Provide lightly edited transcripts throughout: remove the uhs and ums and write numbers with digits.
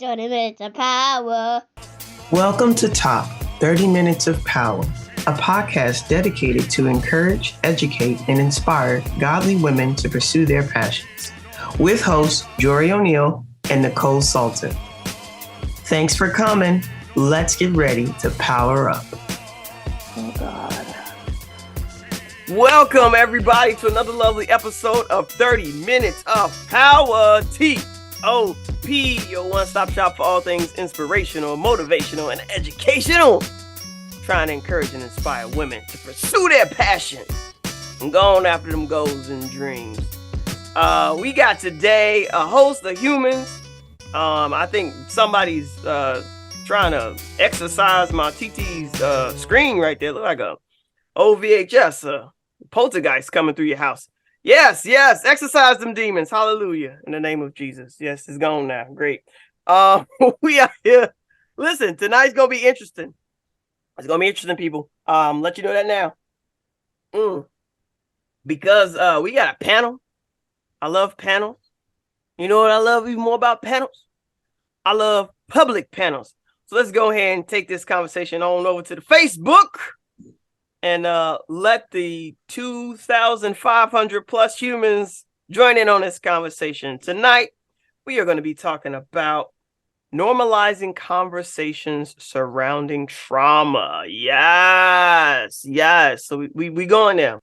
30 minutes of power. Welcome to Top 30 Minutes of Power, a podcast dedicated to encourage, educate, and inspire godly women to pursue their passions, with hosts Jory O'Neill and Nicole Salter. Thanks for coming. Let's get ready to power up. Oh, God. Welcome, everybody, to another lovely episode of 30 Minutes of Power. T-O-P, your one-stop shop for all things inspirational, motivational, and educational. Trying to encourage and inspire women to pursue their passion and go on after them goals and dreams. We got today a host of humans. I think somebody's trying to exercise my TT's screen right there. Look like a OVHS poltergeist coming through your house. Yes, exercise them demons. Hallelujah. In the name of Jesus. Yes, it's gone now. Great. We are here. Listen, tonight's gonna be interesting. It's gonna be interesting, people. Let you know that now. Because we got a panel. I love panels. You know what I love even more about panels? I love public panels. So let's go ahead and take this conversation on over to the Facebook and let the 2,500 plus humans join in on this conversation. Tonight, we are going to be talking about normalizing conversations surrounding trauma. Yes. So we going now.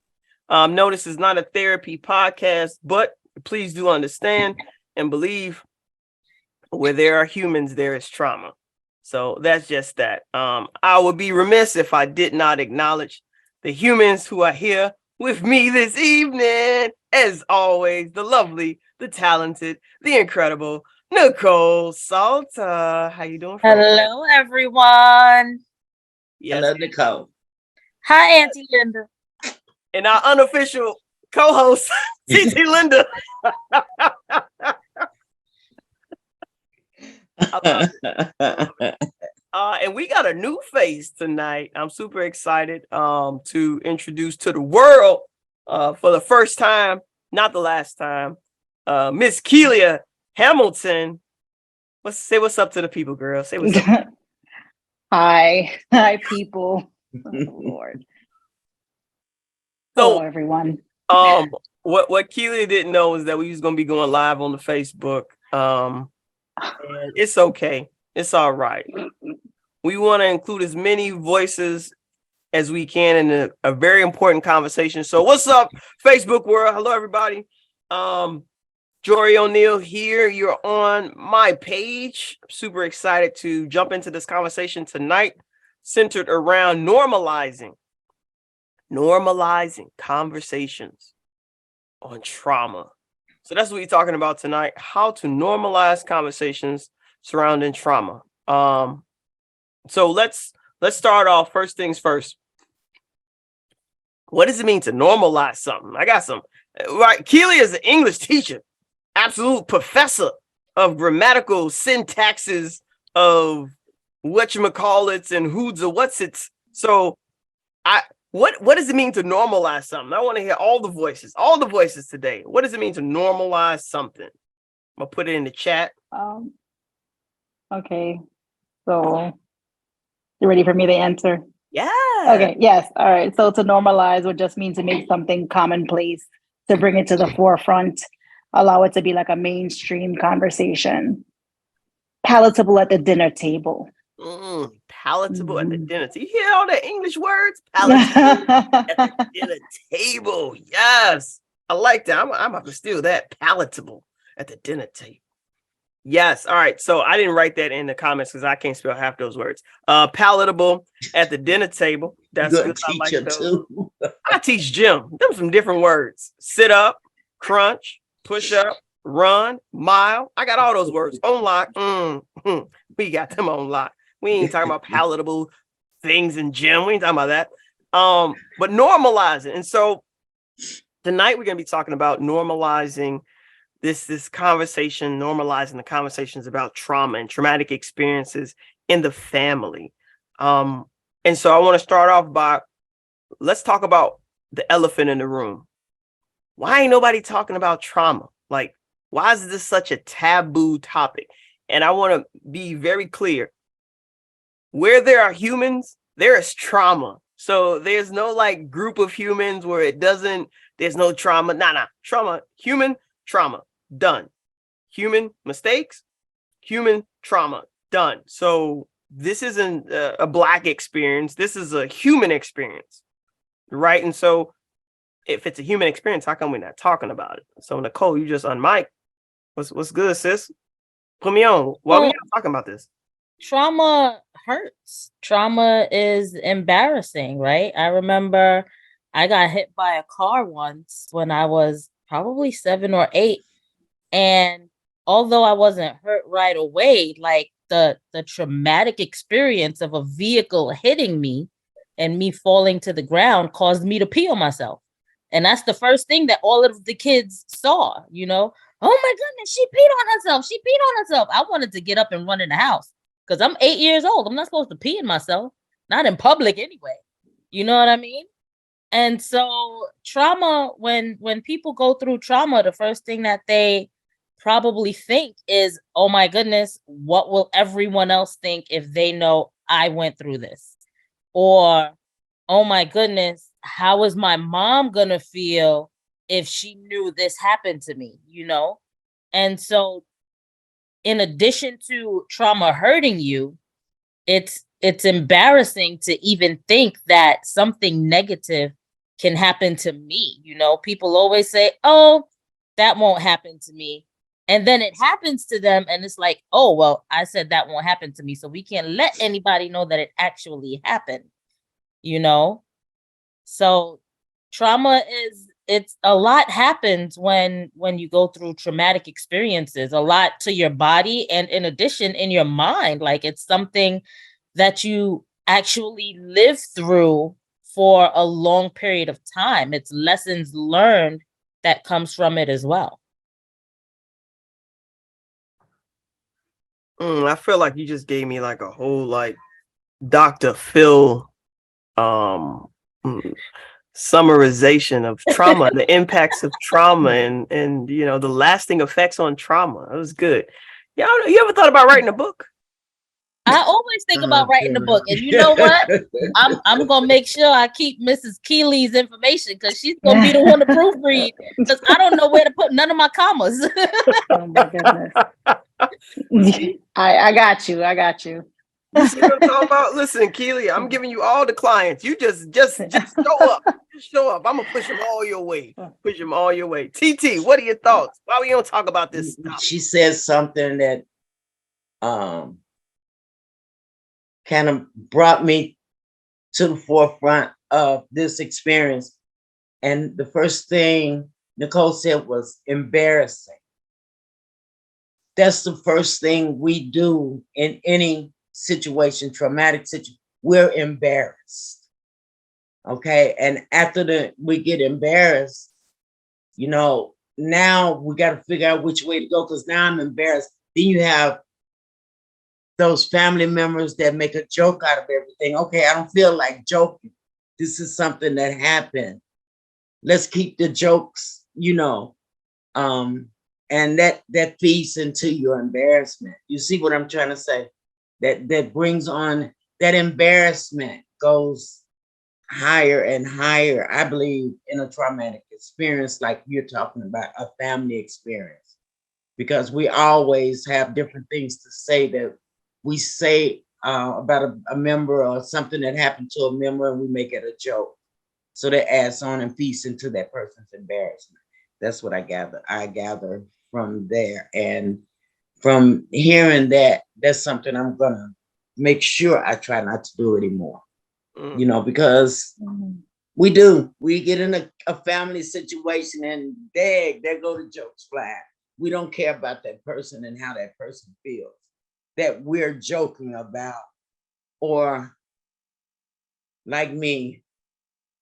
No, this is not a therapy podcast, but please do understand and believe where there are humans, there is trauma. So that's just that. I would be remiss if I did not acknowledge the humans who are here with me this evening. As always, the lovely, the talented, the incredible Nicole Salter. How you doing? Hello, everyone. Yes. Hello, Nicole. Hi, Auntie Linda. And our unofficial co-host, TT Linda. And we got a new face tonight. I'm super excited to introduce to the world for the first time, not the last time, Miss Kealia Hamilton. Say what's up to the people, girl. Say what's up. Hi, people. Oh, Lord. So, hello, everyone. what Kealia didn't know is that we was gonna be going live on the Facebook. And it's okay. It's all right. We want to include as many voices as we can in a very important conversation. So what's up, Facebook world? Hello, everybody. Jory O'Neill here. You're on my page. I'm super excited to jump into this conversation tonight, centered around normalizing conversations on trauma. So that's what we're talking about tonight, how to normalize conversations surrounding trauma. So let's start off. First things first. What does it mean to normalize something? I got some. Right, Kealia is an English teacher, absolute professor of grammatical syntaxes of whatchamacallits and who's or what's it's. So what does it mean to normalize something? I want to hear all the voices today. What does it mean to normalize something? I'm gonna put it in the chat. Okay. So you ready for me to answer? Yeah. Okay. Yes. All right. So to normalize would just mean to make something commonplace, to bring it to the forefront, allow it to be like a mainstream conversation, palatable at the dinner table. Palatable at the dinner table. You hear all the English words? Palatable at the dinner table. Yes. I like that. I'm about to steal that. Palatable at the dinner table. Yes. All right. So I didn't write that in the comments because I can't spell half those words. Palatable at the dinner table. That's good. I like those. Too. I teach gym. Them some different words. Sit up, crunch, push up, run, mile. I got all those words on lock. We got them on lock. We ain't talking about palatable things in gym. We ain't talking about that. But normalizing. And so tonight we're going to be talking about normalizing this conversation, normalizing the conversations about trauma and traumatic experiences in the family. And so I want to start off by, let's talk about the elephant in the room. Why ain't nobody talking about trauma? Like, why is this such a taboo topic? And I want to be very clear. Where there are humans, there is trauma. So there's no like group of humans where there's no trauma. Trauma, human trauma, done. Human mistakes, human trauma, done. So this isn't a Black experience. This is a human experience, right? And so if it's a human experience, how come we're not talking about it? So Nicole, you just unmiked. What's good, sis? Put me on. Why we not talking about this? Trauma hurts. Trauma is embarrassing, right? I remember I got hit by a car once when I was probably 7 or 8. And although I wasn't hurt right away, like the traumatic experience of a vehicle hitting me and me falling to the ground caused me to pee on myself. And that's the first thing that all of the kids saw, you know. Oh my goodness, she peed on herself. She peed on herself. I wanted to get up and run in the house because I'm 8 years old. I'm not supposed to pee in myself, not in public anyway. You know what I mean? And so trauma, when people go through trauma, the first thing that they probably think is, oh my goodness, what will everyone else think if they know I went through this? Or, oh my goodness, how is my mom gonna feel if she knew this happened to me, you know? And so in addition to trauma hurting you, it's embarrassing to even think that something negative can happen to me. You know, people always say, oh, that won't happen to me. And then it happens to them. And it's like, oh, well, I said that won't happen to me. So we can't let anybody know that it actually happened, you know? So trauma it's a lot happens when you go through traumatic experiences, a lot to your body. And in addition, in your mind, like it's something that you actually live through for a long period of time. It's lessons learned that comes from it as well. I feel like you just gave me like a whole like Dr. Phil summarization of trauma, the impacts of trauma and you know the lasting effects on trauma. It was good. Yeah, you ever thought about writing a book? I always think about writing a book, and you know what? I'm gonna make sure I keep Mrs. Kealy's information because she's gonna be the one to proofread. Because I don't know where to put none of my commas. Oh my goodness. I got you. I got you. You see what I'm talking about? Listen, Kealia, I'm giving you all the clients. You just show up. Just show up. I'm gonna push them all your way. Push them all your way. TT, what are your thoughts? Why we don't talk about this stuff? She says something that kind of brought me to the forefront of this experience. And the first thing Nicole said was embarrassing. That's the first thing we do in any situation, traumatic situation. We're embarrassed. Okay. And after we get embarrassed, you know, now we got to figure out which way to go because now I'm embarrassed. Then you have those family members that make a joke out of everything. Okay, I don't feel like joking. This is something that happened. Let's keep the jokes, you know. And that feeds into your embarrassment. You see what I'm trying to say? That brings on, that embarrassment goes higher and higher, I believe, in a traumatic experience like you're talking about, a family experience. Because we always have different things to say that we say about a member or something that happened to a member and we make it a joke. So that adds on and feeds into that person's embarrassment. That's what I gather from there. And from hearing that, that's something I'm gonna make sure I try not to do anymore. You know, because we get in a family situation and there go the jokes flying. We don't care about that person and how that person feels that we're joking about. Or like me,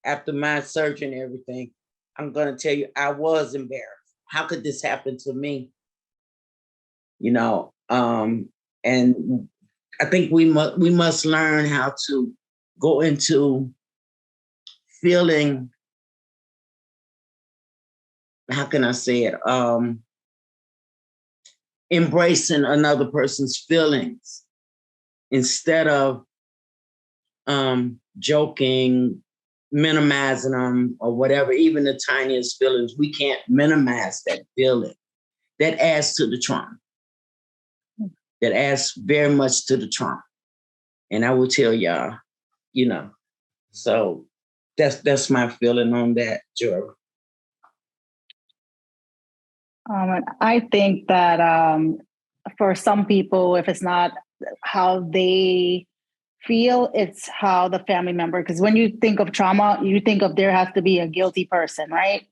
after my surgery and everything, I'm gonna tell you, I was embarrassed. How could this happen to me? You know, and I think we must learn how to go into feeling, how can I say it? embracing another person's feelings instead of joking, minimizing them or whatever, even the tiniest feelings. We can't minimize that feeling. That adds to the trauma. That adds very much to the trauma. And I will tell y'all, so that's my feeling on that, Jory. I think that for some people, if it's not how they feel, it's how the family member, because when you think of trauma, you think of there has to be a guilty person, right?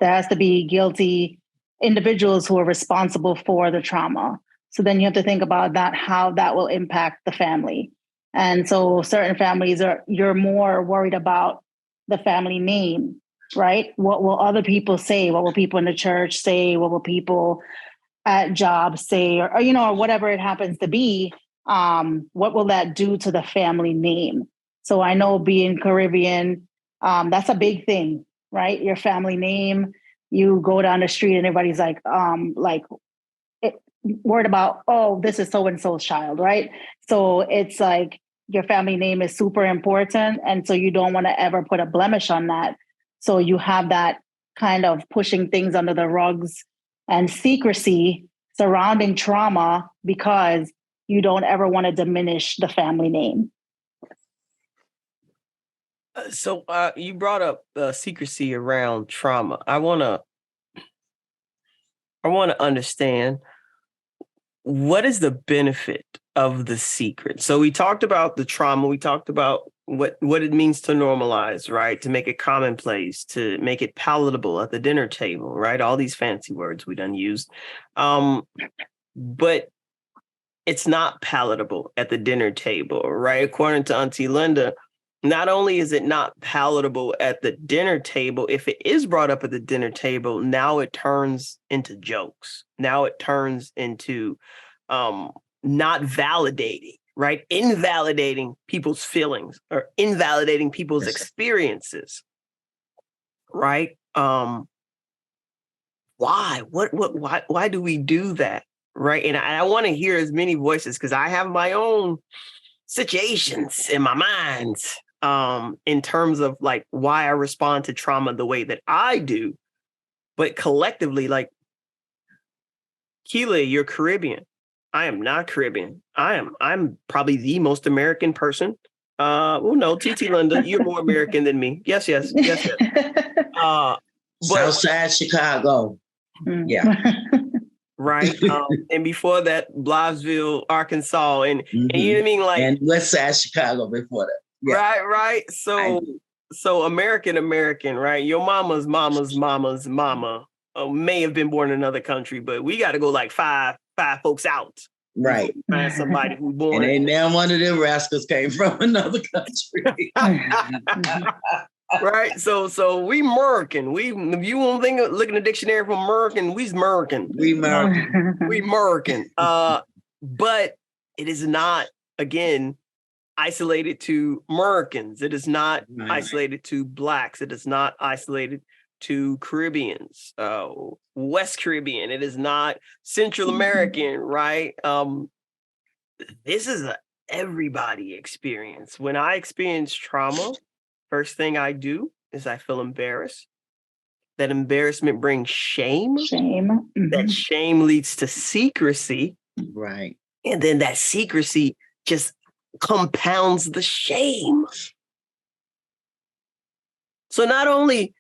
There has to be guilty individuals who are responsible for the trauma. So then you have to think about that, how that will impact the family. And so certain families you're more worried about the family name, right? What will other people say? What will people in the church say? What will people at jobs say? Or whatever it happens to be. What will that do to the family name? So I know being Caribbean, that's a big thing, right? Your family name. You go down the street and everybody's worried about, oh, this is so-and-so's child, right? So it's like your family name is super important. And so you don't want to ever put a blemish on that. So you have that kind of pushing things under the rugs and secrecy surrounding trauma because you don't ever want to diminish the family name. So you brought up secrecy around trauma. I want to understand, what is the benefit of the secret? So we talked about the trauma. We talked about what it means to normalize, right? To make it commonplace, to make it palatable at the dinner table, right? All these fancy words we done used. But it's not palatable at the dinner table, right? According to Auntie Linda, not only is it not palatable at the dinner table, if it is brought up at the dinner table, now it turns into jokes. Now it turns into not validating, right? Invalidating people's feelings or invalidating people's experiences, right? Why? Why do we do that, right? And I want to hear as many voices because I have my own situations in my mind. In terms of like why I respond to trauma the way that I do, but collectively, like Kealia, you're Caribbean. I am not Caribbean. I'm probably the most American person. No, TT Linda, you're more American than me. Yes. Southside Chicago. Yeah. Right. And before that, Blythesville, Arkansas, and you know what I mean? Like, and West Side Chicago before that. Yeah. Right. So American, right? Your mama's mama may have been born in another country, but we got to go like five folks out. Right. Find somebody who's born. And now one of them rascals came from another country. Right. So we American. If you want to look in the dictionary for American, we's American. We American. But it is not, again, isolated to Americans. It is not isolated to Blacks. It is not isolated to Caribbeans, West Caribbean. It is not Central American, right? This is a everybody experience. When I experience trauma, first thing I do is I feel embarrassed. That embarrassment brings shame. That shame leads to secrecy. Right. And then that secrecy just compounds the shame. So not only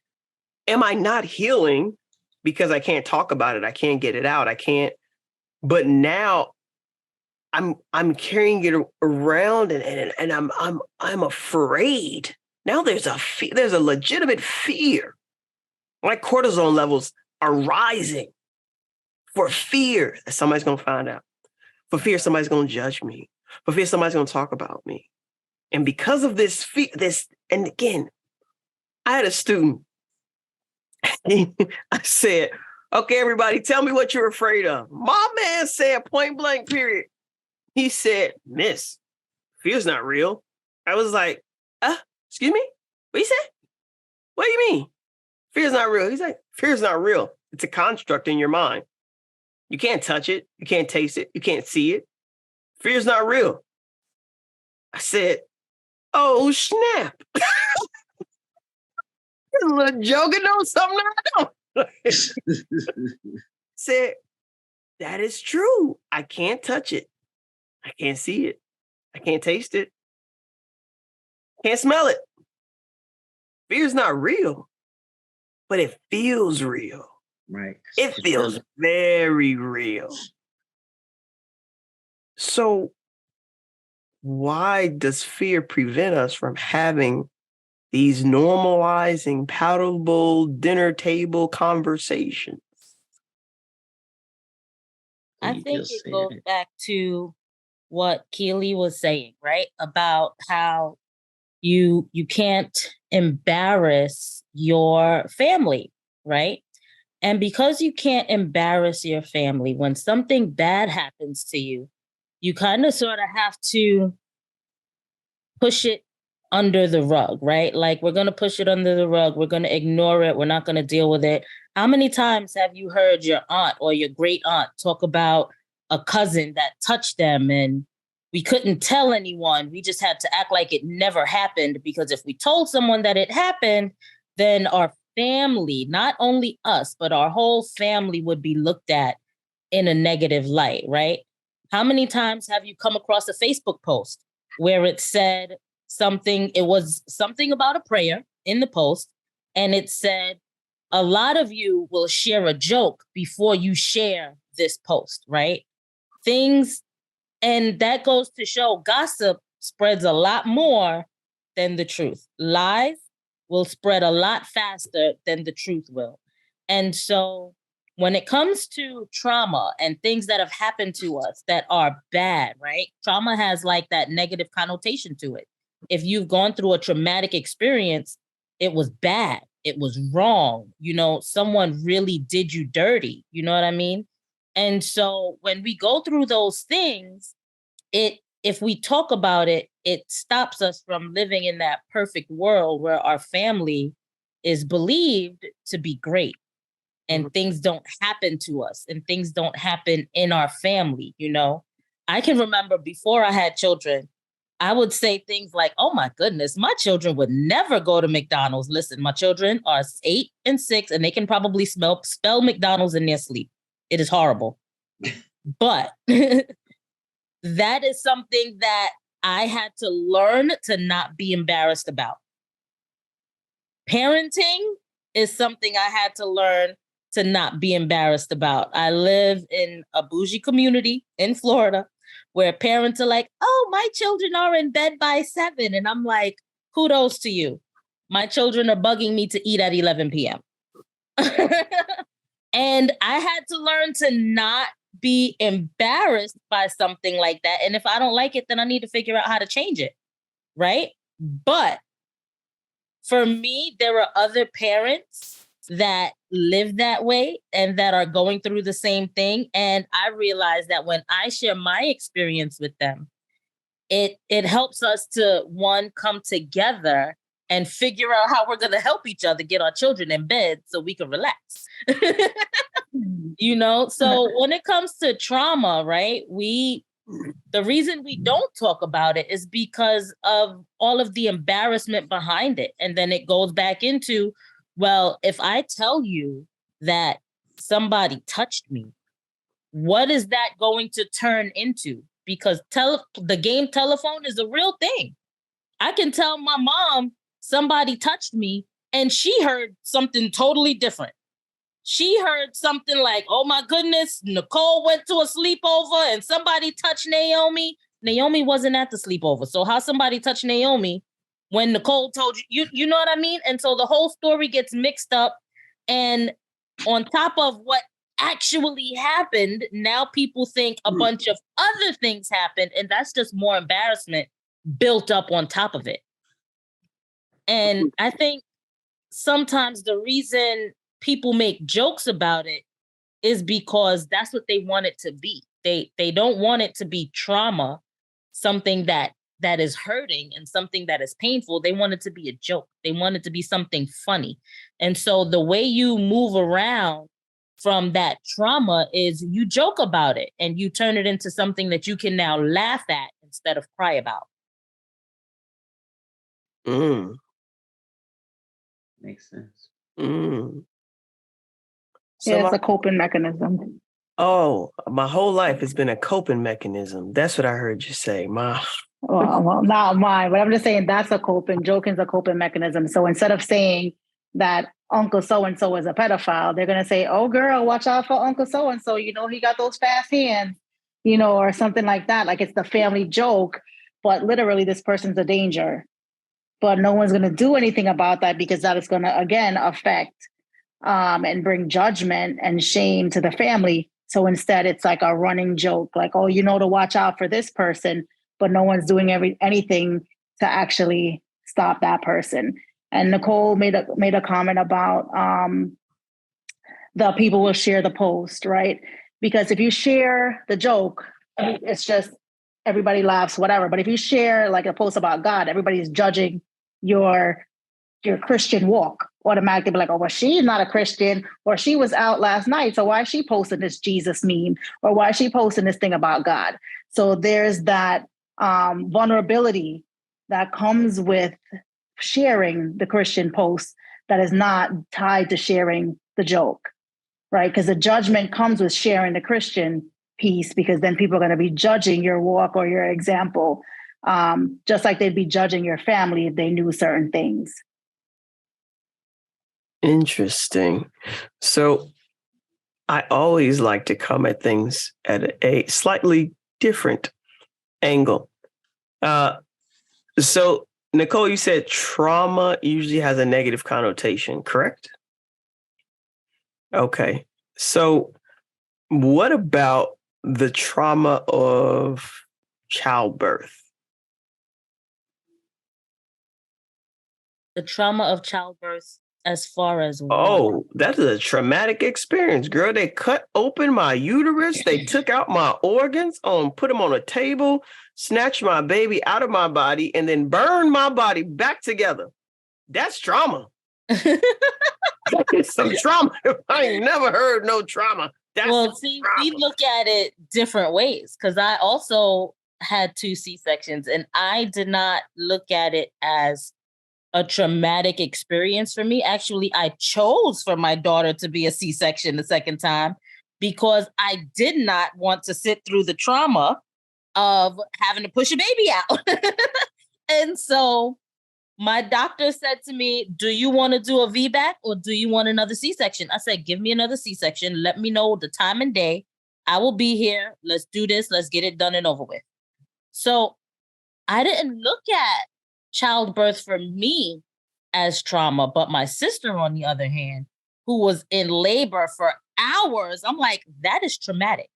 am I not healing because I can't talk about it, I can't get it out, but now I'm carrying it around and I'm afraid. Now there's a legitimate fear. My cortisol levels are rising for fear that somebody's going to find out, for fear somebody's going to judge me, for fear somebody's going to talk about me. And because of this fear, and again, I had a student. I said, okay, everybody, tell me what you're afraid of. My man said point blank, period. He said, Miss, fear's not real. I was like, excuse me? What you say? What do you mean? Fear's not real. He's like, fear's not real. It's a construct in your mind. You can't touch it. You can't taste it. You can't see it. Fear is not real. I said, oh, snap. A little joking on something I know. Said, that is true. I can't touch it. I can't see it. I can't taste it. Can't smell it. Fear is not real, but it feels real. Right. It feels very real. So why does fear prevent us from having these normalizing, palatable dinner table conversations? I think it goes back to what Kealia was saying, right? About how you can't embarrass your family, right? And because you can't embarrass your family, when something bad happens to you, you kind of sort of have to push it under the rug, right? Like, we're going to push it under the rug. We're going to ignore it. We're not going to deal with it. How many times have you heard your aunt or your great aunt talk about a cousin that touched them and we couldn't tell anyone? We just had to act like it never happened, because if we told someone that it happened, then our family, not only us, but our whole family would be looked at in a negative light, right? How many times have you come across a Facebook post where it said it was something about a prayer in the post, and it said, a lot of you will share a joke before you share this post, right? And that goes to show gossip spreads a lot more than the truth. Lies will spread a lot faster than the truth will. And so when it comes to trauma and things that have happened to us that are bad, right? Trauma has like that negative connotation to it. If you've gone through a traumatic experience, it was bad. It was wrong. Someone really did you dirty. You know what I mean? And so when we go through those things, if we talk about it, it stops us from living in that perfect world where our family is believed to be great and things don't happen to us and things don't happen in our family. I can remember before I had children, I would say things like, oh my goodness, my children would never go to McDonald's. Listen, my children are 8 and 6 and they can probably spell McDonald's in their sleep. It is horrible. But that is something that I had to learn to not be embarrassed about. Parenting is something I had to learn to not be embarrassed about. I live in a bougie community in Florida where parents are like, oh, my children are in bed by 7. And I'm like, kudos to you. My children are bugging me to eat at 11 p.m. And I had to learn to not be embarrassed by something like that. And if I don't like it, then I need to figure out how to change it. Right? But for me, there are other parents that live that way and that are going through the same thing. And I realize that when I share my experience with them, it helps us to, one, come together and figure out how we're going to help each other get our children in bed so we can relax. So when it comes to trauma, right, the reason we don't talk about it is because of all of the embarrassment behind it. And then it goes back into, well, if I tell you that somebody touched me, what is that going to turn into? Because the game telephone is a real thing. I can tell my mom somebody touched me and she heard something totally different. She heard something like, oh my goodness, Nicole went to a sleepover and somebody touched Naomi. Naomi wasn't at the sleepover. So how somebody touched Naomi when Nicole told you, you know what I mean? And so the whole story gets mixed up. And on top of what actually happened, now people think a bunch of other things happened. And that's just more embarrassment built up on top of it. And I think sometimes the reason people make jokes about it is because that's what they want it to be. They don't want it to be trauma, something that is hurting and something that is painful. They want it to be a joke. They want it to be something funny. And so the way you move around from that trauma is you joke about it and you turn it into something that you can now laugh at instead of cry about. Makes sense. Mm. Yeah, it's a coping mechanism. Oh, my whole life has been a coping mechanism. That's what I heard you say, Ma. Well, not mine, but I'm just saying that's a coping. Joking's a coping mechanism. So instead of saying that Uncle so-and-so is a pedophile, they're going to say, oh, girl, watch out for Uncle so-and-so. You know, he got those fast hands, you know, or something like that. Like it's the family joke, but literally this person's a danger. But no one's going to do anything about that because that is going to, again, affect and bring judgment and shame to the family. So instead, it's like a running joke, like, oh, you know, to watch out for this person, but no one's doing anything to actually stop that person. And Nicole made a comment about the people will share the post, right? Because if you share the joke, it's just everybody laughs, whatever. But if you share like a post about God, everybody's judging your Christian walk. Automatically be like, oh, well, she's not a Christian, or she was out last night, so why is she posting this Jesus meme, or why is she posting this thing about God? So there's that vulnerability that comes with sharing the Christian post that is not tied to sharing the joke, right? Because the judgment comes with sharing the Christian piece, because then people are going to be judging your walk or your example, just like they'd be judging your family if they knew certain things. Interesting. So I always like to come at things at a slightly different angle. So Nicole, you said trauma usually has a negative connotation, correct? Okay. So what about the trauma of childbirth? The trauma of childbirth, as far as what? Oh, that is a traumatic experience, girl. They cut open my uterus. They took out my organs, put them on a table, snatched my baby out of my body, and then burned my body back together. That's trauma. It's some trauma. I ain't never heard no trauma. Well, see, we look at it different ways, because I also had 2 C-sections, and I did not look at it as a traumatic experience for me. Actually, I chose for my daughter to be a C-section the second time because I did not want to sit through the trauma of having to push a baby out. And so my doctor said to me, do you want to do a VBAC or do you want another C-section? I said, give me another C-section. Let me know the time and day. I will be here. Let's do this. Let's get it done and over with. So I didn't look at childbirth for me as trauma, but my sister, on the other hand, who was in labor for hours, I'm like, that is traumatic.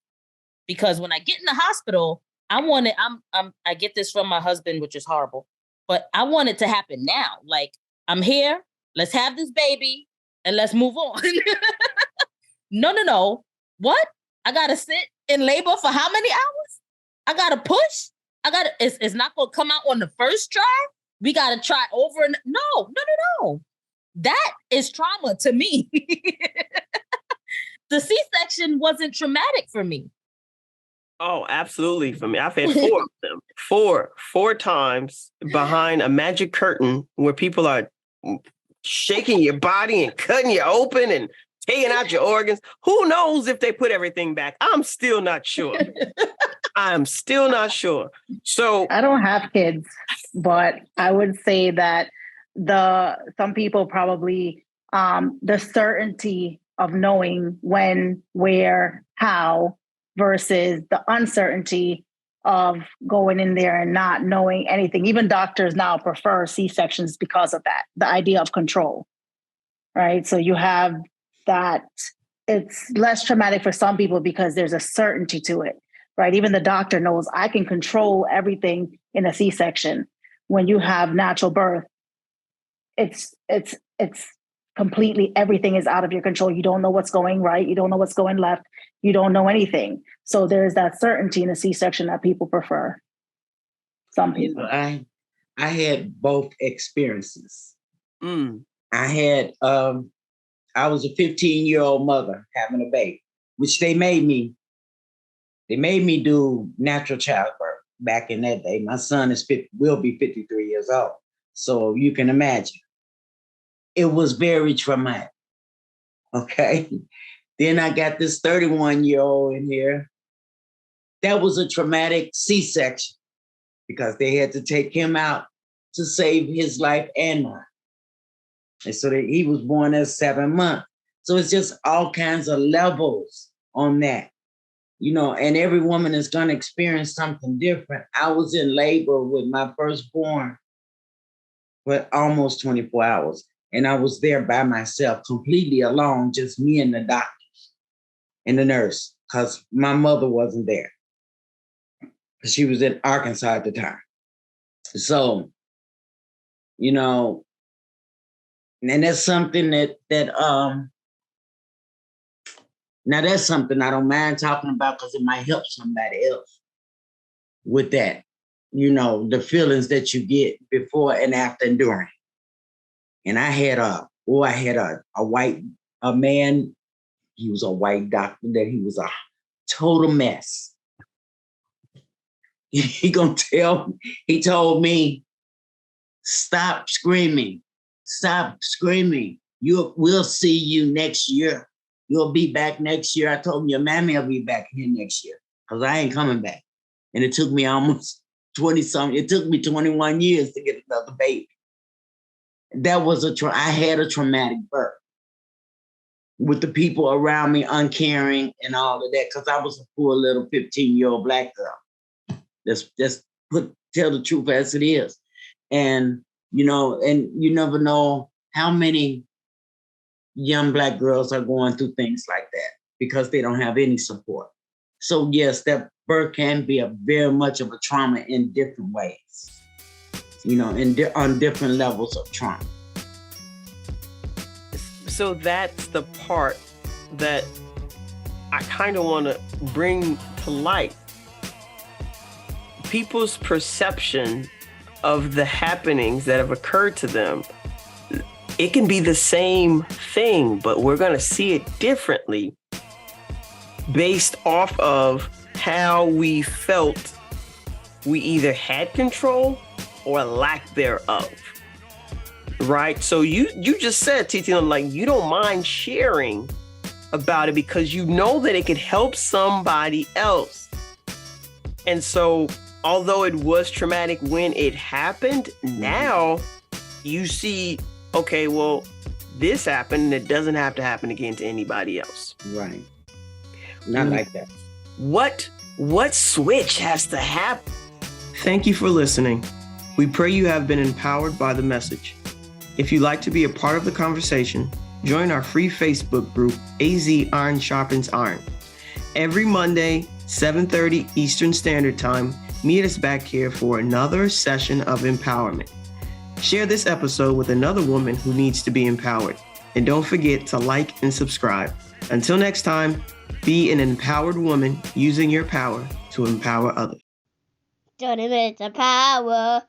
Because when I get in the hospital, I get this from my husband, which is horrible, but I want it to happen now. Like, I'm here, let's have this baby, and let's move on. No. What? I gotta sit in labor for how many hours? I gotta push? It's not gonna come out on the first try? We gotta try over and no. That is trauma to me. The C-section wasn't traumatic for me. Oh, absolutely. For me, I've had 4 of them. Four times behind a magic curtain where people are shaking your body and cutting you open and taking out your organs. Who knows if they put everything back? I'm still not sure. So I don't have kids, but I would say that some people probably the certainty of knowing when, where, how, versus the uncertainty of going in there and not knowing anything. Even doctors now prefer C-sections because of that, the idea of control, right? So you have that. It's less traumatic for some people because there's a certainty to it, right? Even the doctor knows I can control everything in a C-section. When you have natural birth, it's completely, everything is out of your control. You don't know what's going right. You don't know what's going left. You don't know anything. So there's that certainty in a C-section that people prefer. Some people. I had both experiences. Mm. I had I was a 15-year-old mother having a baby, which they made me do natural childbirth back in that day. My son will be 53 years old. So you can imagine. It was very traumatic. Okay. Then I got this 31-year-old in here. That was a traumatic C-section because they had to take him out to save his life and mine. And so that he was born at 7 months. So it's just all kinds of levels on that, and every woman is going to experience something different. I was in labor with my firstborn for almost 24 hours. And I was there by myself, completely alone, just me and the doctors and the nurse, because my mother wasn't there. She was in Arkansas at the time. So, and that's something that now that's something I don't mind talking about because it might help somebody else with that. The feelings that you get before and after and during. And I had a man, he was a white doctor, that he was a total mess. He told me, stop screaming. We'll see you next year. You'll be back next year. I told him, your mammy will be back here next year because I ain't coming back. And it took me almost 20-something. It took me 21 years to get another baby. That was I had a traumatic birth with the people around me uncaring and all of that because I was a poor little 15-year-old Black girl. Just tell the truth as it is. And, and you never know how many young Black girls are going through things like that because they don't have any support. So yes, that birth can be very much of a trauma in different ways, on different levels of trauma. So that's the part that I kind of want to bring to light. People's perception of the happenings that have occurred to them, it can be the same thing, but we're going to see it differently based off of how we felt we either had control or lack thereof. Right? So you just said, Titian, like, you don't mind sharing about it because you know that it could help somebody else. And so although it was traumatic when it happened, now you see, okay, well, this happened and it doesn't have to happen again to anybody else. Right. Not like that. What switch has to happen? Thank you for listening. We pray you have been empowered by the message. If you'd like to be a part of the conversation, join our free Facebook group, AZ Iron Sharpens Iron. Every Monday, 7:30 Eastern Standard Time, meet us back here for another session of empowerment. Share this episode with another woman who needs to be empowered. And don't forget to like and subscribe. Until next time, be an empowered woman using your power to empower others. 30 minutes of power.